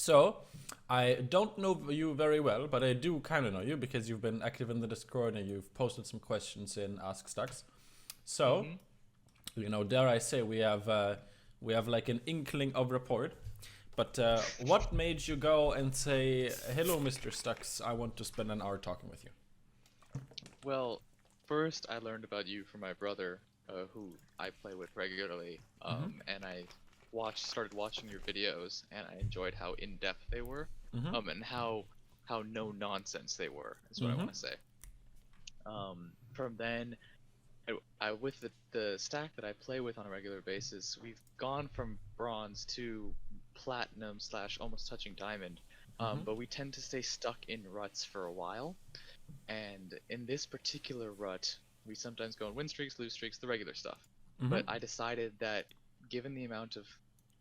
So, I don't know you very well, but I do kind of know you because you've been active in the Discord and you've posted some questions in ioStux. So, Mm-hmm. dare I say we have like an inkling of rapport. But what made you go and say, "Hello, Mr. Stux, I want to spend an hour talking with you"? Well, first I learned about you from my brother, who I play with regularly, Mm-hmm. and I started watching your videos, and I enjoyed how in-depth they were, Mm-hmm. and how no nonsense they were, is what I Mm-hmm. want to say. From then, with the stack that I play with on a regular basis, we've gone from bronze to platinum slash almost touching diamond, Mm-hmm. but we tend to stay stuck in ruts for a while. And in this particular rut, we sometimes go on win streaks, lose streaks, the regular stuff. Mm-hmm. But I decided that given the amount of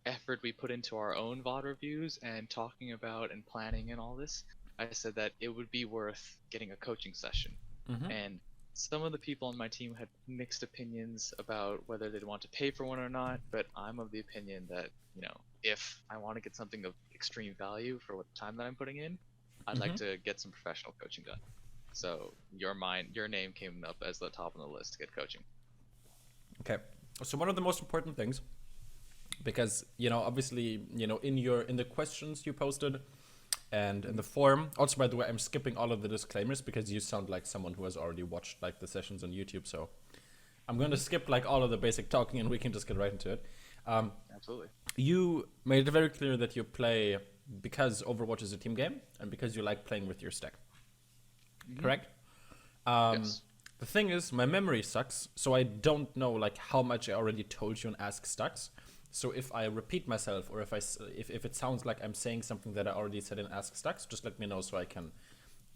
effort we put into our own VOD reviews and talking about and planning and all this, I said that it would be worth getting a coaching session. Mm-hmm. And some of the people on my team had mixed opinions about whether they'd want to pay for one or not, but I'm of the opinion that, if I want to get something of extreme value for what time that I'm putting in, I'd Mm-hmm. like to get some professional coaching done. So your name came up as the top on the list to get coaching. Okay. So one of the most important things, because obviously, in the questions you posted and in the forum. Also, by the way, I'm skipping all of the disclaimers because you sound like someone who has already watched like the sessions on YouTube. So I'm going to skip like all of the basic talking and we can just get right into it. Um, Absolutely. you made it very clear that you play because Overwatch is a team game and because you like playing with your stack. Hmm. Correct? Um, Yes. the thing is, my memory sucks, so I don't know like how much I already told you in Ask Stux. So if I repeat myself, or if it sounds like I'm saying something that I already said in Ask Stux, just let me know so I can,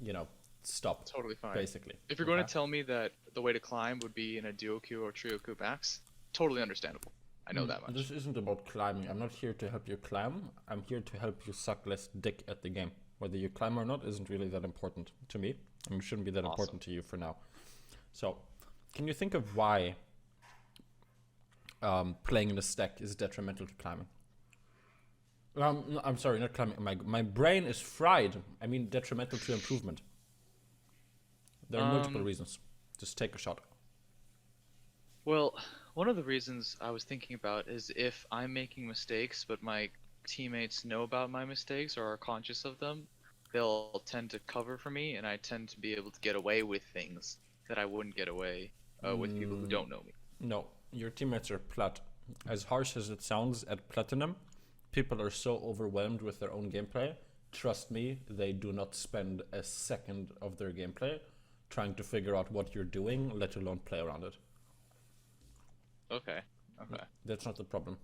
you know, stop. Totally fine. Basically, If you're going okay. to tell me that the way to climb would be in a duo queue or trio queue max, totally understandable. I know that This much. isn't about climbing. I'm not here to help you climb. I'm here to help you suck less dick at the game. Whether you climb or not isn't really that important to me, and it shouldn't be that Awesome. important to you for now. So, can you think of why playing in a stack is detrimental to climbing? No, I'm sorry, not climbing. My brain is fried. I mean, detrimental to improvement. There are multiple Um, reasons. Just take a shot. well, one of the reasons I was thinking about is if I'm making mistakes, but my teammates know about my mistakes or are conscious of them, they'll tend to cover for me, and I tend to be able to get away with things that I wouldn't get away with people who don't know me. No, your teammates are plat. As harsh as it sounds, at Platinum, people are so overwhelmed with their own gameplay. Trust me, they do not spend a second of their gameplay trying to figure out what you're doing, let alone play around it. Okay. Okay. That's not the problem.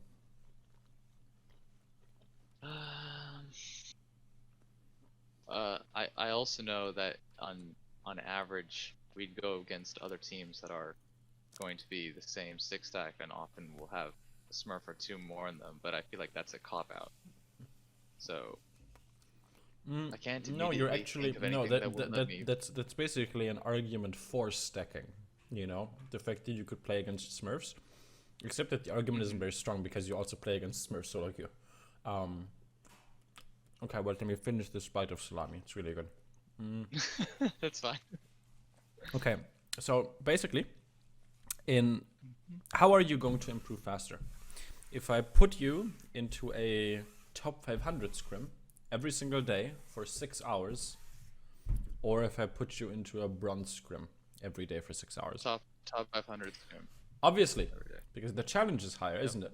Um, I also know that on average we'd go against other teams that are going to be the same six stack and often will have a Smurf or two more in them, but I feel like that's a cop out. So I can't No, you're immediately actually think of no. anything that would let me. That's basically an argument for stacking. The fact that you could play against Smurfs, except that the argument isn't Mhm. very strong because you also play against Smurfs solo queue. Um, okay, well, let me finish this bite of salami. It's really good. That's fine. Okay, so basically, in how are you going to improve faster? If I put you into a top 500 scrim every single day for 6 hours, or if I put you into a bronze scrim every day for 6 hours. Top 500 scrim Obviously, every day. because the challenge is higher, Yep. isn't it?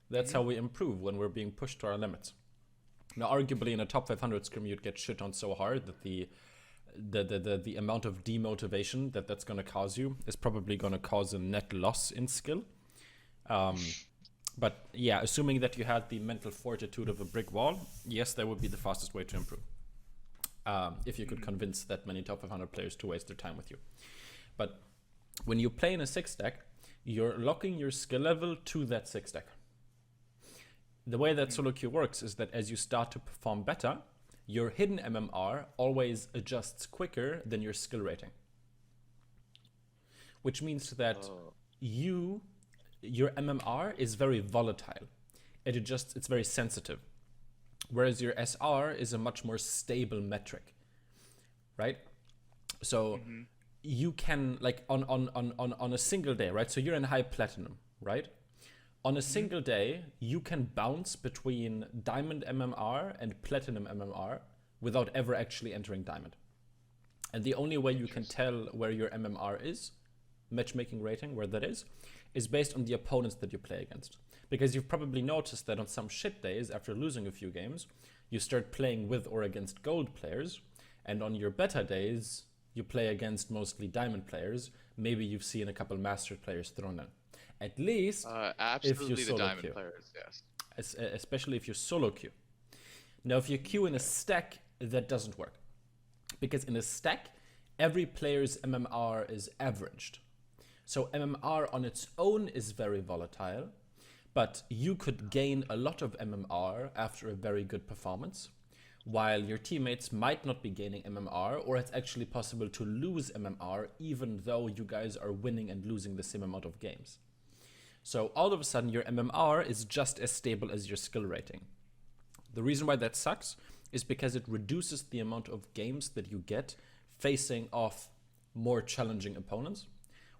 That's how Mhm. we improve when we're being pushed to our limits. Now, arguably, in a top 500 scrim, you'd get shit on so hard that the amount of demotivation that's going to cause you is probably going to cause a net loss in skill. But yeah, assuming that you had the mental fortitude of a brick wall, yes, that would be the fastest way to improve. If you could convince that many top 500 players to waste their time with you. But when you play in a six stack, you're locking your skill level to that six stack. The way that solo queue works is that as you start to perform better, your hidden MMR always adjusts quicker than your skill rating. Which means that Oh. your MMR is very volatile. It's very sensitive. whereas your SR is a much more stable metric, right? So you can, like, on a single day, right? So you're in high platinum, right? On a single day, you can bounce between diamond MMR and platinum MMR without ever actually entering diamond. And the only way you can tell where your MMR is, matchmaking rating, where that is based on the opponents that you play against. Because you've probably noticed that on some shit days, after losing a few games, you start playing with or against gold players, and on your better days, you play against mostly diamond players. Maybe you've seen a couple master players thrown in. At least absolutely if you the solo diamond queue. players, yes. Especially if you solo queue. Now, if you queue in a stack, that doesn't work. Because in a stack, every player's MMR is averaged. So MMR on its own is very volatile, but you could gain a lot of MMR after a very good performance, while your teammates might not be gaining MMR, or it's actually possible to lose MMR even though you guys are winning and losing the same amount of games. So all of a sudden your MMR is just as stable as your skill rating. The reason why that sucks is because it reduces the amount of games that you get facing off more challenging opponents,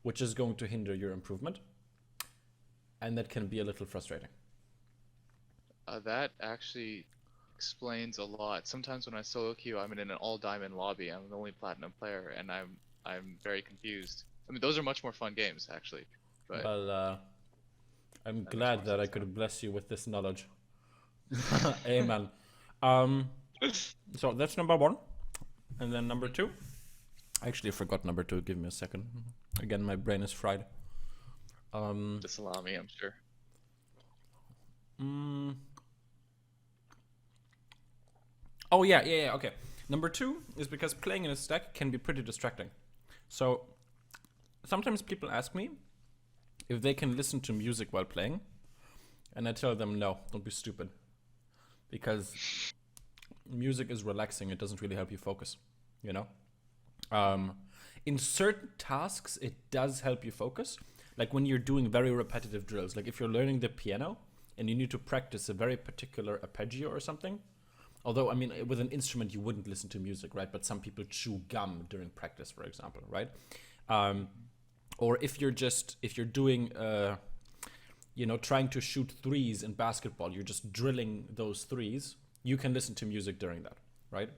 which is going to hinder your improvement. And that can be a little frustrating. That actually explains a lot. Sometimes when I solo queue, I'm in an all diamond lobby. I'm the only platinum player, and I'm very confused. I mean, those are much more fun games, actually. But well, I'm glad that I could bless you with this knowledge. Amen. So that's number 1, and then number 2. I actually forgot number 2. Give me a second. Again, my brain is fried. The salami, I'm sure. Oh yeah. Okay. Number 2 is because playing in a stack can be pretty distracting. So sometimes people ask me if they can listen to music while playing, and I tell them no, don't be stupid, because music is relaxing. It doesn't really help you focus, you know. In certain tasks, it does help you focus. Like when you're doing very repetitive drills, like if you're learning the piano and you need to practice a very particular arpeggio or something. Although, I mean, with an instrument, you wouldn't listen to music, right? But some people chew gum during practice, for example, right? Or if you're doing, trying to shoot threes in basketball, you're just drilling those threes, you can listen to music during that, right?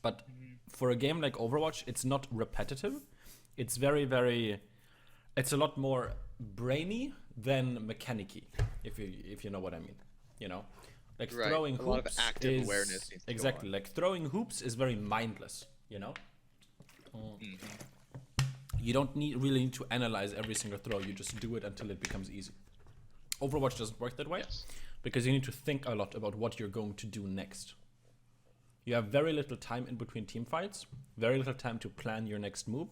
But for a game like Overwatch, it's not repetitive. It's very, very, it's a lot more brainy than mechanic-y, if you know what I mean, you know? Like right. throwing a hoops lot of active is awareness needs to exactly go on. like throwing hoops is very mindless, you know. You don't really need to analyze every single throw. You just do it until it becomes easy. Overwatch doesn't work that way, Yes. because you need to think a lot about what you're going to do next. You have very little time in between team fights, very little time to plan your next move,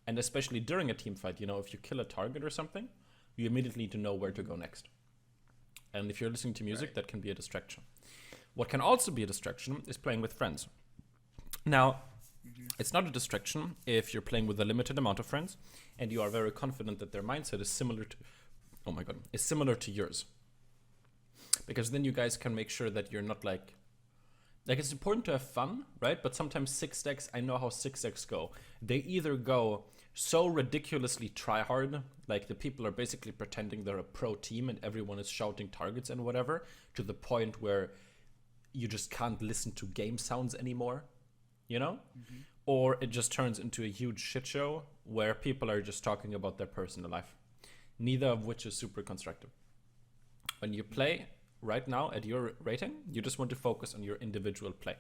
and especially during a team fight, you know, if you kill a target or something, you immediately need to know where to go next. And if you're listening to music, that can be a distraction. What can also be a distraction is playing with friends. Now, it's not a distraction if you're playing with a limited amount of friends and you are very confident that their mindset is similar to yours. Because then you guys can make sure that you're not like it's important to have fun, right? But sometimes 6 decks, I know how 6 decks go. They either go so ridiculously try hard, like the people are basically pretending they're a pro team and everyone is shouting targets and whatever, to the point where you just can't listen to game sounds anymore, you know? Or it just turns into a huge shit show where people are just talking about their personal life. Neither of which is super constructive. When you play right now at your rating, you just want to focus on your individual play.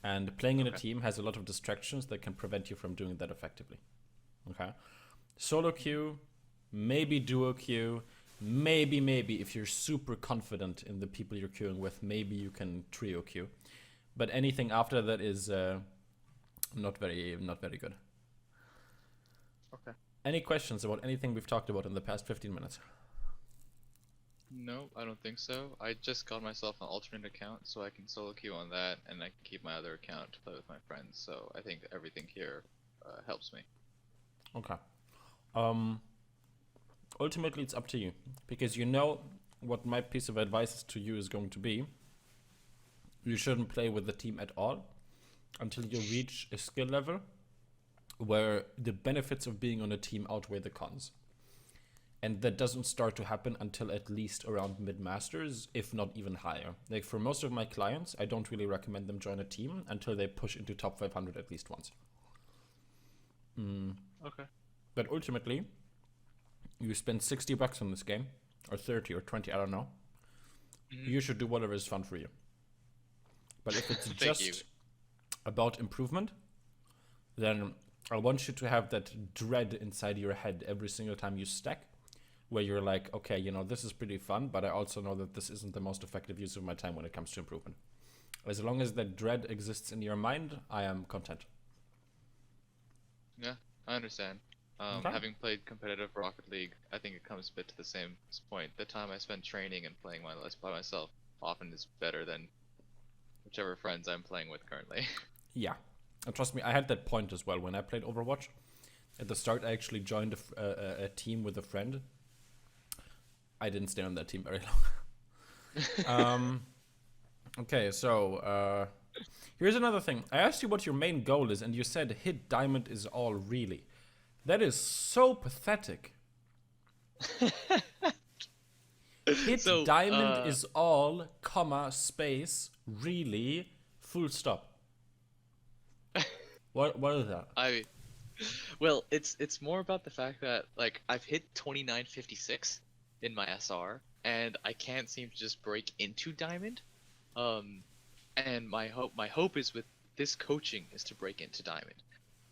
And playing in a team has a lot of distractions that can prevent you from doing that effectively. Okay? Solo queue, maybe duo queue, maybe if you're super confident in the people you're queuing with, maybe you can trio queue. But anything after that is not very good. Okay. Any questions about anything we've talked about in the past 15 minutes? No, I don't think so. I just got myself an alternate account so I can solo queue on that, and I can keep my other account to play with my friends. So I think everything here helps me. Okay. Ultimately, it's up to you, because you know what my piece of advice to you is going to be. you shouldn't play with the team at all until you reach a skill level where the benefits of being on a team outweigh the cons. And that doesn't start to happen until at least around mid-masters, if not even higher. Like for most of my clients, I don't really recommend them join a team until they push into top 500 at least once. Okay. But ultimately, you spend $60 on this game, or 30 or 20, I don't know. You should do whatever is fun for you. But if it's just about improvement, then I want you to have that dread inside your head every single time you stack, where you're like, okay, you know, this is pretty fun, but I also know that this isn't the most effective use of my time when it comes to improvement. As long as that dread exists in your mind, I am content. Yeah, I understand. Okay. Having played competitive Rocket League, I think it comes a bit to the same point. The time I spend training and playing my list by myself often is better than whichever friends I'm playing with currently. Yeah. And trust me, I had that point as well when I played Overwatch. At the start, I actually joined a team with a friend. I didn't stay on that team very long. Okay, so here's another thing. I asked you what your main goal is, and you said hit diamond is all really. That is so pathetic. Hit So, diamond is all, comma, space, really, full stop. What is that? Well, it's more about the fact that like I've hit 2956 in my SR, and I can't seem to just break into diamond. And my hope is with this coaching is to break into diamond.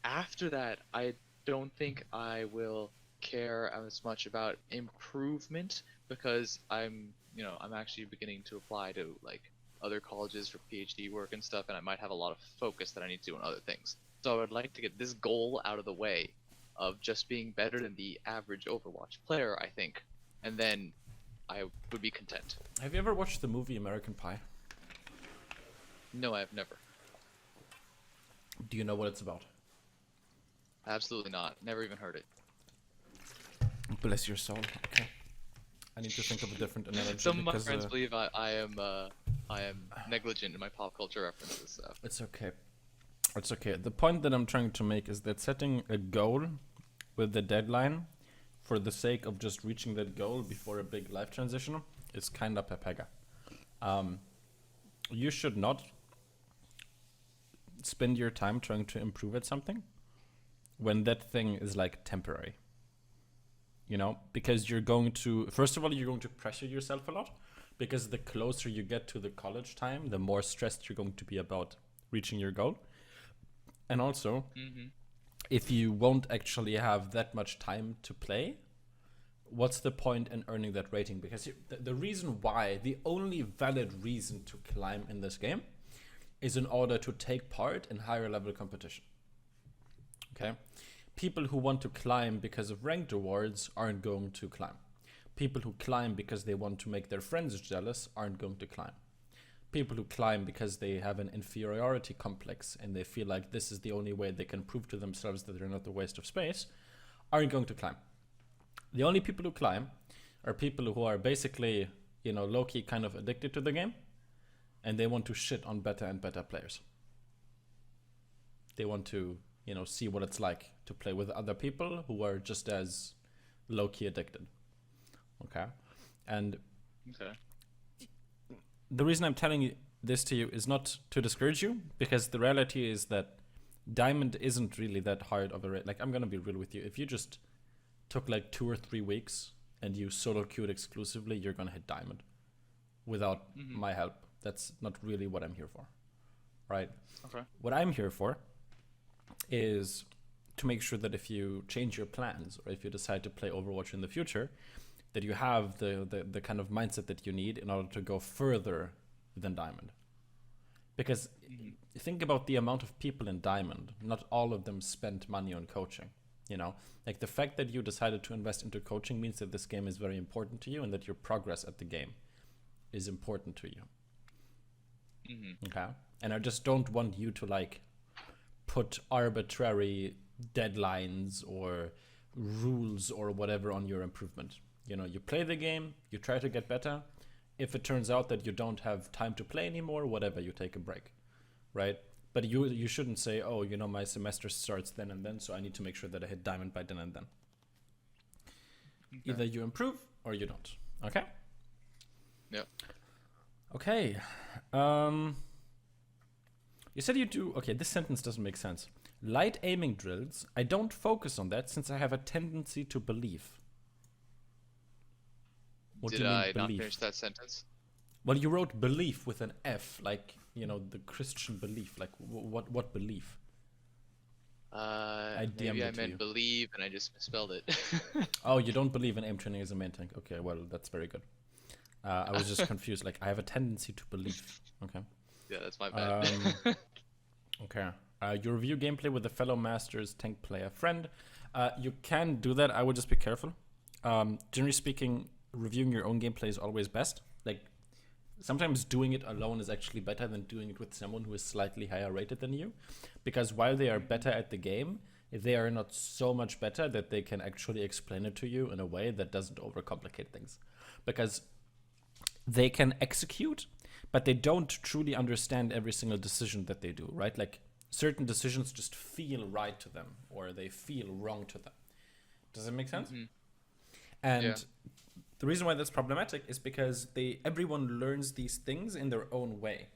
After that, I don't think I will care as much about improvement because I'm actually beginning to apply to like other colleges for PhD work and stuff, and I might have a lot of focus that I need to do on other things. So I would like to get this goal out of the way of just being better than the average Overwatch player, I think, and then I would be content. Have you ever watched the movie American Pie? No, I've never. Do you know what it's about? Absolutely not. Never even heard it. Bless your soul. Okay. I need to think of a different analogy. Some of my friends believe I am negligent in my pop culture references. So. It's okay. It's okay. The point that I'm trying to make is that setting a goal with the deadline for the sake of just reaching that goal before a big life transition is kind of pepega. You should not spend your time trying to improve at something when that thing is like temporary. You know, because you're going to, first of all, you're going to pressure yourself a lot because the closer you get to the college time, the more stressed you're going to be about reaching your goal. And also, if you won't actually have that much time to play, what's the point in earning that rating? Because the reason why, the only valid reason to climb in this game is in order to take part in higher level competition. Okay? People who want to climb because of ranked awards aren't going to climb. People who climb because they want to make their friends jealous aren't going to climb. People who climb because they have an inferiority complex and they feel like this is the only way they can prove to themselves that they're not a waste of space aren't going to climb. The only people who climb are people who are basically, you know, low-key kind of addicted to the game and they want to shit on better and better players. They want to, you know, see what it's like to play with other people who are just as low-key addicted. Okay? And the reason I'm telling this to you is not to discourage you, because the reality is that diamond isn't really that hard of a rate. Like, I'm going to be real with you. If you just took like 2 or 3 weeks and you solo queued exclusively, you're going to hit diamond without my help. That's not really what I'm here for. Right? Okay. What I'm here for is to make sure that if you change your plans or if you decide to play Overwatch in the future, that you have the kind of mindset that you need in order to go further than diamond. Because think about the amount of people in diamond. Not all of them spent money on coaching. You know, like the fact that you decided to invest into coaching means that this game is very important to you and that your progress at the game is important to you. Okay? And I just don't want you to like put arbitrary deadlines or rules or whatever on your improvement. You know, you play the game, you try to get better, if it turns out that you don't have time to play anymore, whatever, you take a break, right? But you shouldn't say, oh, you know, my semester starts then and then, so I need to make sure that I hit diamond by then and then. Okay. Either you improve or you don't. Okay? Yep. Okay. You said you do... Okay, this sentence doesn't make sense. Light aiming drills. I don't focus on that since I have a tendency to believe. What Did do you mean, I not belief? finish that sentence? Well, you wrote belief with an F, like, you know, the Christian belief. Like, what belief? Maybe I meant believe and I just misspelled it. Oh, you don't believe in aim training as a main tank. Okay, well, that's very good. I was just confused. Like, I have a tendency to believe. Okay. Yeah, that's my bad. Okay. You review gameplay with a fellow Masters tank player friend. You can do that. I would just be careful. Generally speaking, reviewing your own gameplay is always best. Like, sometimes doing it alone is actually better than doing it with someone who is slightly higher rated than you. Because while they are better at the game, they are not so much better that they can actually explain it to you in a way that doesn't overcomplicate things. Because they can execute, but they don't truly understand every single decision that they do, right? Like, certain decisions just feel right to them, or they feel wrong to them. Does that make sense? Mm-hmm. And the reason why that's problematic is because everyone learns these things in their own way.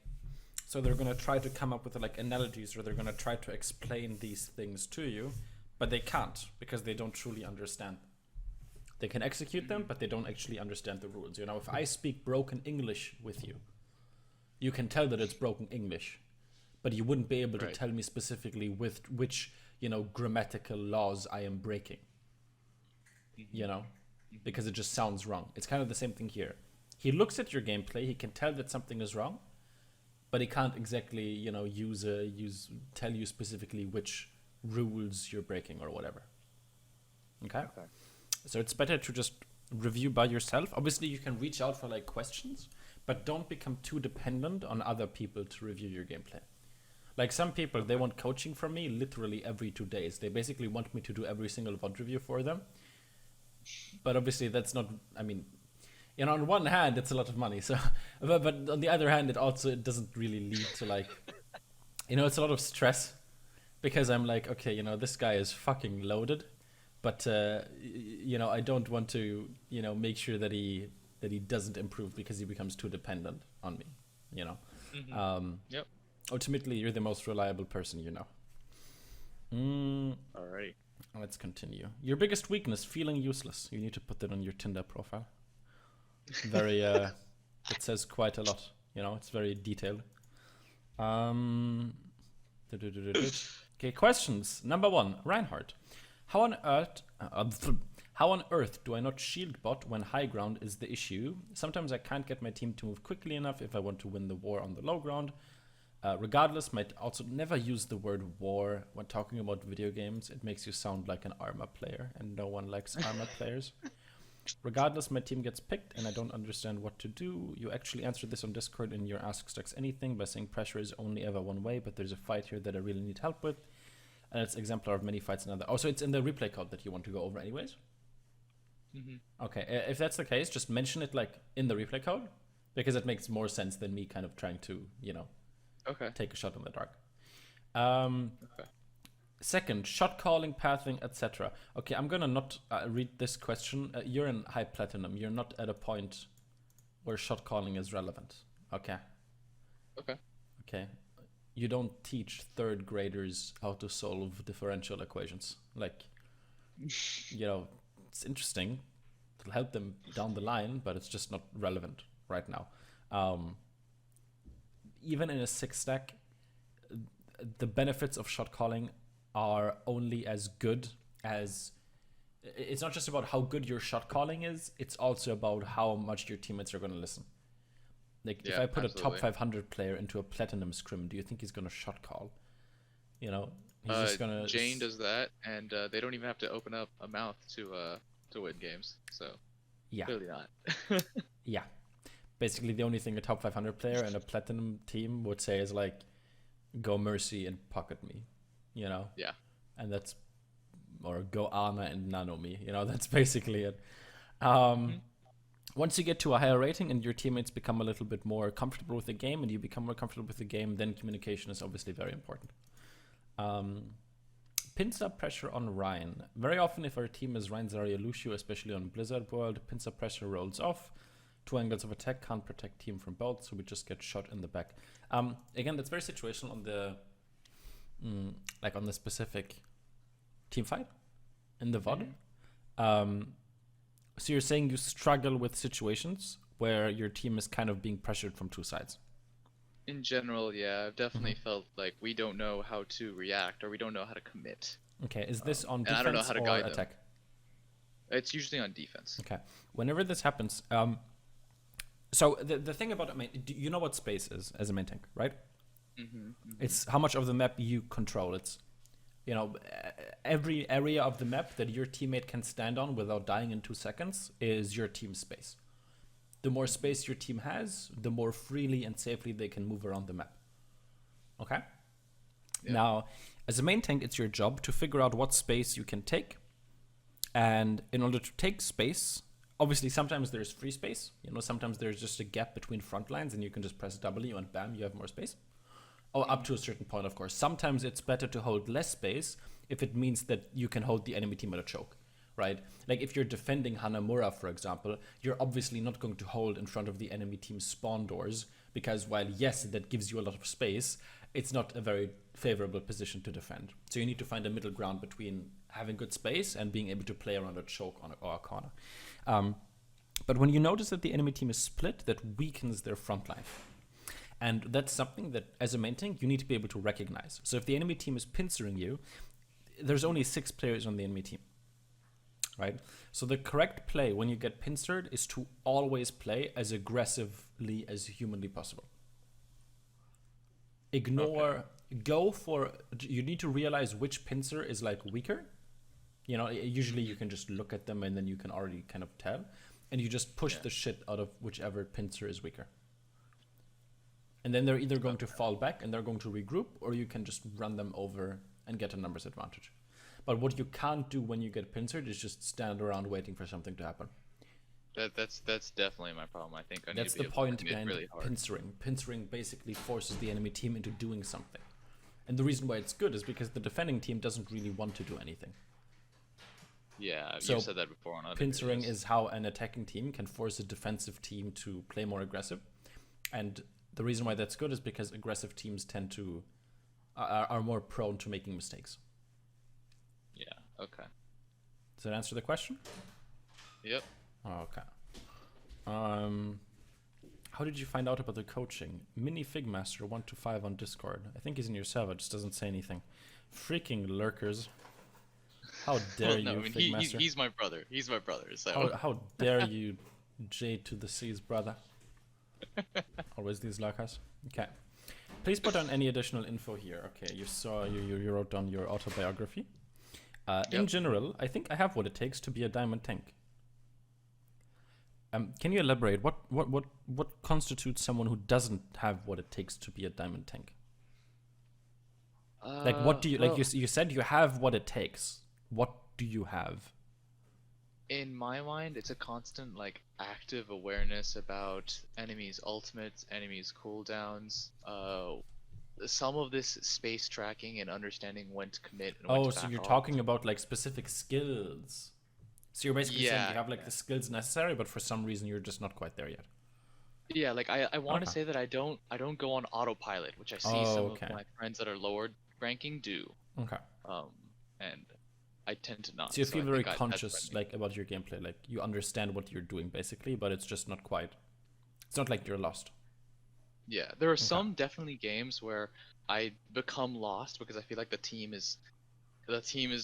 So they're going to try to come up with like analogies, or they're going to try to explain these things to you, but they can't because they don't truly understand. They can execute them, but they don't actually understand the rules. You know, if I speak broken English with you, you can tell that it's broken English, but you wouldn't be able to tell me specifically with which, you know, grammatical laws I am breaking. You know, because it just sounds wrong. It's kind of the same thing here. He looks at your gameplay, he can tell that something is wrong, but he can't exactly, you know, tell you specifically which rules you're breaking or whatever. Okay? So it's better to just review by yourself. Obviously, you can reach out for like questions, but don't become too dependent on other people to review your gameplay. Like some people, they want coaching from me literally every 2 days. They basically want me to do every single VOD review for them. But obviously that's not, I mean, you know, on one hand, it's a lot of money. So, but on the other hand, it doesn't really lead to like, you know, it's a lot of stress because I'm like, okay, you know, this guy is fucking loaded, but, you know, I don't want to, you know, make sure that he doesn't improve because he becomes too dependent on me, you know. Yep. Ultimately, you're the most reliable person you know. Alrighty. Let's continue. Your biggest weakness, feeling useless. You need to put that on your Tinder profile. Very, it says quite a lot. You know, it's very detailed. Okay, questions. Number 1, Reinhardt. How on earth do I not shield bot when high ground is the issue? Sometimes I can't get my team to move quickly enough if I want to win the war on the low ground. Regardless, might also never use the word war when talking about video games. It makes you sound like an Arma player, and no one likes Arma players. Regardless, my team gets picked, and I don't understand what to do. You actually answered this on Discord in your ioStux anything by saying pressure is only ever one way, but there's a fight here that I really need help with. And it's exemplar of many fights and other. Oh, so it's in the replay code that you want to go over anyways? Okay, if that's the case, just mention it like in the replay code, because it makes more sense than me kind of trying to, you know, take a shot in the dark. Second, shot calling, pathing, etc. Okay, I'm gonna not read this question. You're in high platinum. You're not at a point where shot calling is relevant. Okay. You don't teach third graders how to solve differential equations. Like, you know, it's interesting. It'll help them down the line, but it's just not relevant right now. Even in a 6-stack, the benefits of shot calling are only as good as... It's not just about how good your shot calling is, it's also about how much your teammates are going to listen. Like, if I put a top 500 player into a platinum scrim, do you think he's going to shot call? You know, he's just going to... Jane does that, and they don't even have to open up a mouth to win games, so clearly not. Yeah. Basically, the only thing a top 500 player and a platinum team would say is like, go Mercy and pocket me, you know? Yeah. And that's, or go Ana and nano me, you know, that's basically it. once you get to a higher rating and your teammates become a little bit more comfortable with the game and you become more comfortable with the game, then communication is obviously very important. Pins up pressure on Ryan. Very often if our team is Ryan, Zarya, Lucio, especially on Blizzard World, pins up pressure rolls off. 2 angles of attack can't protect team from both, so we just get shot in the back. Again, that's very situational on the like on the specific team fight in the VOD. So you're saying you struggle with situations where your team is kind of being pressured from 2 sides. In general, yeah, I've definitely felt like we don't know how to react or we don't know how to commit. Okay, is this on and I don't know defense how to or guide attack? Them. It's usually on defense. Okay, whenever this happens, so the thing about, I mean, you know what space is as a main tank, right? It's how much of the map you control. It's, you know, every area of the map that your teammate can stand on without dying in 2 seconds is your team's space. The more space your team has, the more freely and safely they can move around the map. Okay? Yeah. Now, as a main tank, it's your job to figure out what space you can take. And in order to take space, obviously sometimes there's free space. You know, sometimes there's just a gap between front lines and you can just press W and bam, you have more space. Or up to a certain point, of course. Sometimes it's better to hold less space if it means that you can hold the enemy team at a choke. Right? Like if you're defending Hanamura, for example, you're obviously not going to hold in front of the enemy team's spawn doors because while yes, that gives you a lot of space, it's not a very favorable position to defend. So you need to find a middle ground between having good space and being able to play around a choke or a corner. But when you notice that the enemy team is split, that weakens their front line. And that's something that as a main tank, you need to be able to recognize. So if the enemy team is pincering you, there's only 6 players on the enemy team. Right? So the correct play when you get pincered is to always play as aggressively as humanly possible. Go for, you need to realize which pincer is like weaker. You know, usually you can just look at them and then you can already kind of tell. And you just push the shit out of whichever pincer is weaker. And then they're either going to fall back and they're going to regroup, or you can just run them over and get a numbers advantage. But what you can't do when you get pincered is just stand around waiting for something to happen. That's definitely my problem. I think I need that's to be the point behind really hard. pincering. Pincering basically forces the enemy team into doing something. And the reason why it's good is because the defending team doesn't really want to do anything. Yeah, so you've said that before on other pincering videos. is how an attacking team can force a defensive team to play more aggressive. And the reason why that's good is because aggressive teams tend to are more prone to making mistakes. Yeah, okay. Does that answer the question? Yep. Okay. How did you find out about the coaching? Minifig Master 125 on Discord. I think he's in your server, just doesn't say anything. Freaking lurkers. How dare you, Fig Master? He's my brother. He's my brother, so... How dare you, J to the C's brother. Always these lurkers. Okay. Please put on any additional info here. Okay, you wrote down your autobiography. In general, I think I have what it takes to be a diamond tank. Can you elaborate? What constitutes someone who doesn't have what it takes to be a diamond tank? Like, what do you like? You said you have what it takes. What do you have? In my mind, it's a constant like active awareness about enemies' ultimates, enemies' cooldowns. Some of this space tracking and understanding when to commit and when to so back you're off. talking about like specific skills. So you're basically saying you have like the skills necessary, but for some reason you're just not quite there yet. Yeah, like I want to say that I don't go on autopilot, which I see some of my friends that are lower ranking do. Okay. And I tend to not. So you feel very conscious like about your gameplay, like you understand what you're doing basically, but it's just not quite. It's not like you're lost. Yeah, there are some definitely games where I become lost because I feel like the team is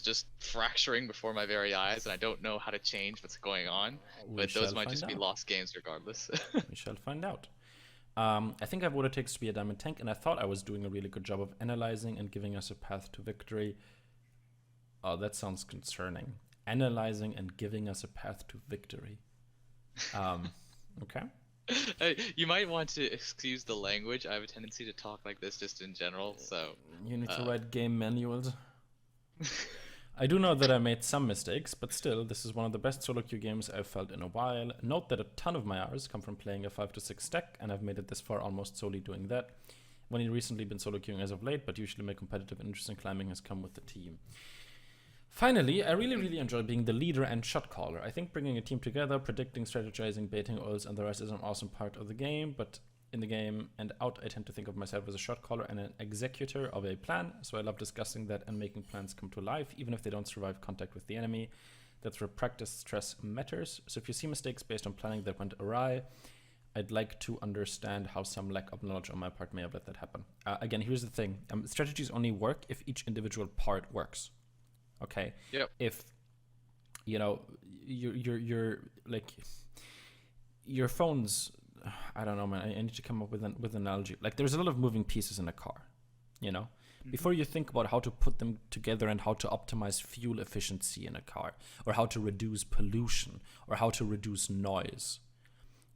just fracturing before my very eyes, and I don't know how to change what's going on. But those might just be lost games regardless. We shall find out. I think I have what it takes to be a diamond tank, and I thought I was doing a really good job of analyzing and giving us a path to victory. Oh, that sounds concerning. Analyzing and giving us a path to victory. Okay. You might want to excuse the language. I have a tendency to talk like this just in general, so... You need to write game manuals. I do know that I made some mistakes, but still, this is one of the best solo queue games I've felt in a while. Note that a ton of my hours come from playing a 5 to 6 stack, and I've made it this far almost solely doing that. Only recently been solo queuing as of late, but usually my competitive interest in climbing has come with the team. Finally, I really enjoy being the leader and shot caller. I think bringing a team together, predicting, strategizing, baiting ults, and the rest is an awesome part of the game, but in the game and out, I tend to think of myself as a shot caller and an executor of a plan, so I love discussing that and making plans come to life, even if they don't survive contact with the enemy. That's where practice stress matters. So if you see mistakes based on planning that went awry, I'd like to understand how some lack of knowledge on my part may have let that happen. Again, here's the thing. Strategies only work if each individual part works. Okay? Yep. If, you know, you're like, your phone's, I don't know, man, I need to come up with an analogy. Like, there's a lot of moving pieces in a car, you know? Before you think about how to put them together and how to optimize fuel efficiency in a car, or how to reduce pollution, or how to reduce noise,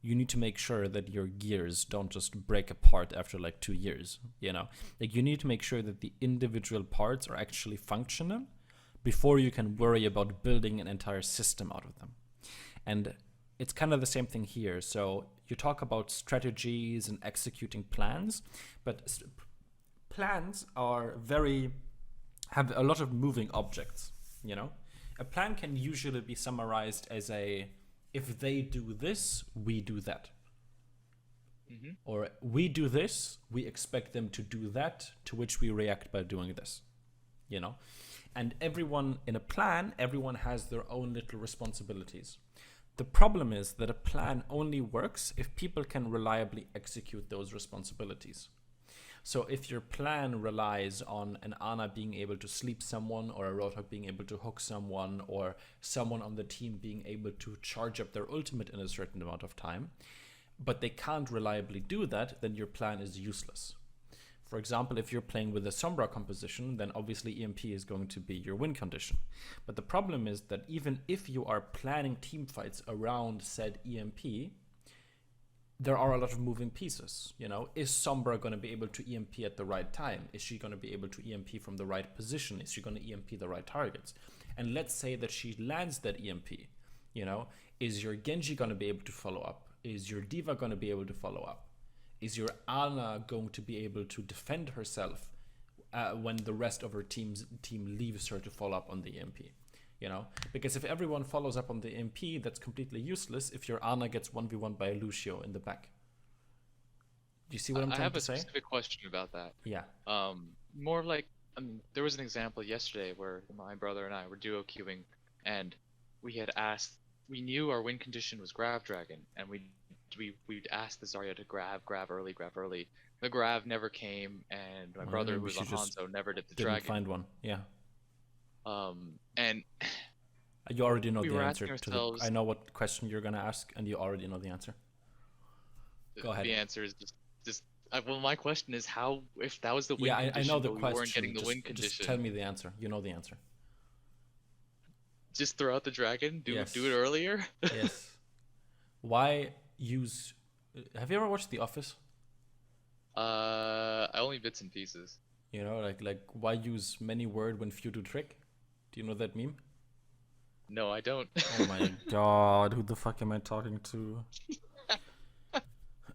you need to make sure that your gears don't just break apart after like 2 years, you know? Like, you need to make sure that the individual parts are actually functional before you can worry about building an entire system out of them. And it's kind of the same thing here. So you talk about strategies and executing plans, but plans have a lot of moving objects, you know? A plan can usually be summarized as if they do this, we do that. Mm-hmm. Or we do this, we expect them to do that, to which we react by doing this, you know? And everyone in a plan, everyone has their own little responsibilities. The problem is that a plan only works if people can reliably execute those responsibilities. So if your plan relies on an Ana being able to sleep someone, or a Roadhog being able to hook someone, or someone on the team being able to charge up their ultimate in a certain amount of time, but they can't reliably do that, then your plan is useless. For example, if you're playing with a Sombra composition, then obviously EMP is going to be your win condition. But the problem is that even if you are planning team fights around said EMP, there are a lot of moving pieces, you know? Is Sombra going to be able to EMP at the right time? Is she going to be able to EMP from the right position? Is she going to EMP the right targets? And let's say that she lands that EMP, you know? Is your Genji going to be able to follow up? Is your D.Va going to be able to follow up? Is your Ana going to be able to defend herself when the rest of her team leaves her to follow up on the EMP? You know, because if everyone follows up on the MP, that's completely useless if your Ana gets 1v1 by Lucio in the back. Do you see what I'm trying to say? I have a specific question about that. Yeah. More like, there was an example yesterday where my brother and I were duo queuing, and we knew our win condition was Grav Dragon, and we'd asked the Zarya to grab early. The Grav never came, and my brother, who was on Hanzo, never did the Dragon. Didn't find one, yeah. And you already know the answer to I know what question you're gonna ask, and you already know the answer. Go ahead. The answer is just well, my question is how, if that was the win condition, I know the but question. We weren't getting the win condition. Just tell me the answer. You know the answer. Just throw out the Dragon. Do it earlier. Yes. Why use? Have you ever watched The Office? I only bits and pieces. You know, like why use many word when few do trick? Do you know that meme? No, I don't. Oh my god, who the fuck am I talking to?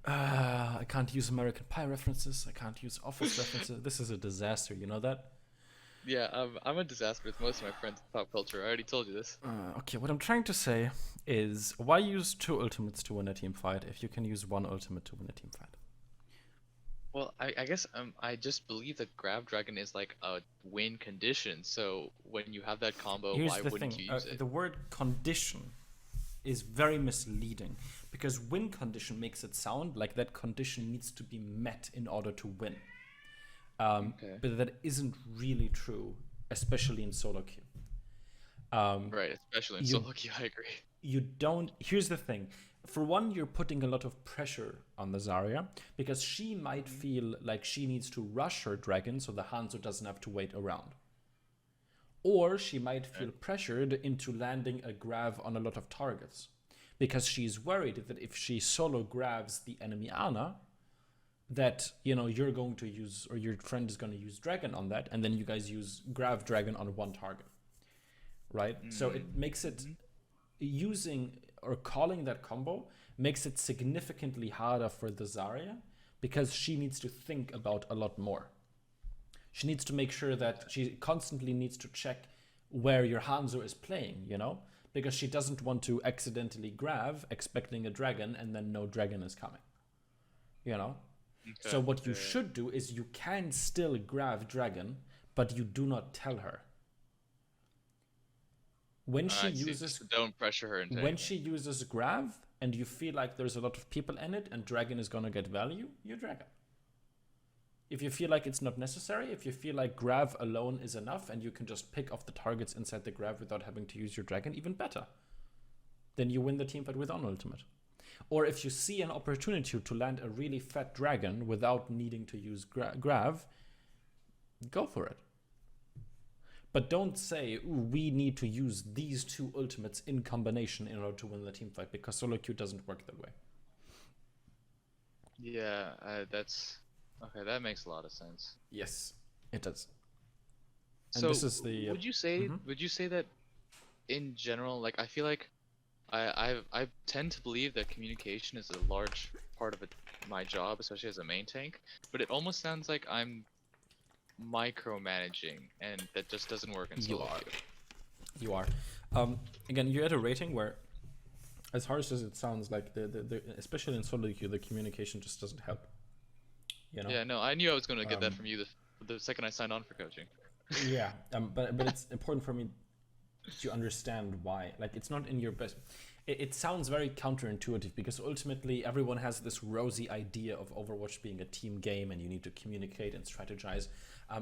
I can't use American Pie references. I can't use Office references. This is a disaster, you know that? Yeah, I'm a disaster with most of my friends in pop culture. I already told you this. Okay, what I'm trying to say is, why use 2 ultimates to win a team fight if you can use 1 ultimate to win a team fight? Well, I guess I just believe that Grav Dragon is like a win condition. So when you have that combo, why wouldn't you use it? The word condition is very misleading, because win condition makes it sound like that condition needs to be met in order to win. But that isn't really true, especially in solo queue. Right, especially in solo queue, I agree. Here's the thing. For one, you're putting a lot of pressure on the Zarya, because she might feel like she needs to rush her dragon so the Hanzo doesn't have to wait around. Or she might feel pressured into landing a Grav on a lot of targets, because she's worried that if she solo grabs the enemy Ana, that, you know, you're going to use, or your friend is going to use Dragon on that, and then you guys use Grav Dragon on one target. right? So it makes it using or calling that combo makes it significantly harder for the Zarya because she needs to think about a lot more. She needs to make sure that she constantly needs to check where your Hanzo is playing, you know? Because she doesn't want to accidentally grab expecting a dragon and then no dragon is coming, you know? Okay. So what you should do is you can still grab dragon, but you do not tell her. When she uses, don't pressure her into when she uses grab and you feel like there's a lot of people in it and dragon is gonna get value, you dragon. If you feel like it's not necessary, if you feel like grab alone is enough and you can just pick off the targets inside the grab without having to use your dragon, even better. Then you win the teamfight with on ultimate. Or if you see an opportunity to land a really fat dragon without needing to use grab, go for it. But don't say, ooh, we need to use these two ultimates in combination in order to win the team fight, because solo queue doesn't work that way. Yeah, that's... Okay, that makes a lot of sense. Yes, it does. And so this is the, would you say that in general, like, I feel like I tend to believe that communication is a large part of my job, especially as a main tank, but it almost sounds like I'm micromanaging, and that just doesn't work in solo queue. You are. Again, you're at a rating where, as harsh as it sounds, like the especially in solo queue, the communication just doesn't help. You know? Yeah, no, I knew I was going to get that from you the second I signed on for coaching. Yeah, but it's important for me to understand why. Like, it's not in your best. It sounds very counterintuitive because ultimately everyone has this rosy idea of Overwatch being a team game and you need to communicate and strategize.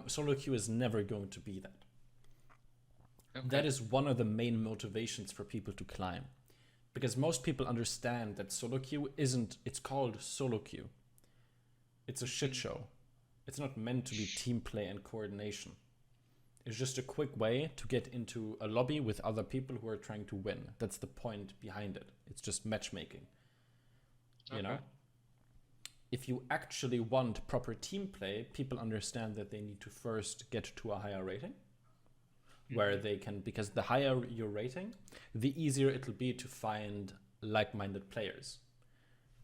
Solo queue is never going to be that. Okay. That is one of the main motivations for people to climb, because most people understand that solo queue isn't. It's called solo queue. It's a shit show. It's not meant to be team play and coordination. It's just a quick way to get into a lobby with other people who are trying to win. That's the point behind it. It's just matchmaking. You know? If you actually want proper team play, people understand that they need to first get to a higher rating, where they can, because the higher your rating, the easier it'll be to find like-minded players.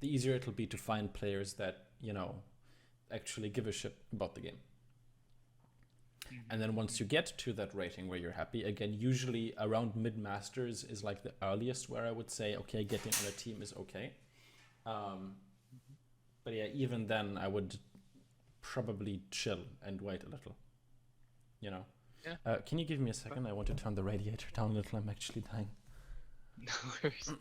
The easier it'll be to find players that, you know, actually give a shit about the game. And then once you get to that rating where you're happy, again, usually around mid-masters is like the earliest where I would say, okay, getting on a team is okay. But yeah, even then I would probably chill and wait a little, you know? Yeah. Can you give me a second? I want to turn the radiator down a little. I'm actually dying. No worries.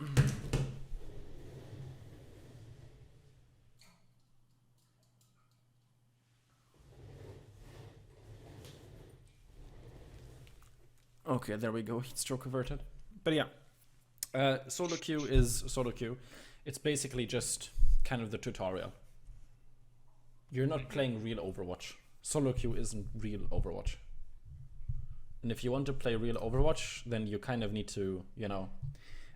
Okay, there we go. Heat stroke averted. But yeah, solo queue is solo queue. It's basically just kind of the tutorial. You're not playing real Overwatch. Solo queue isn't real Overwatch. And if you want to play real Overwatch, then you kind of need to, you know...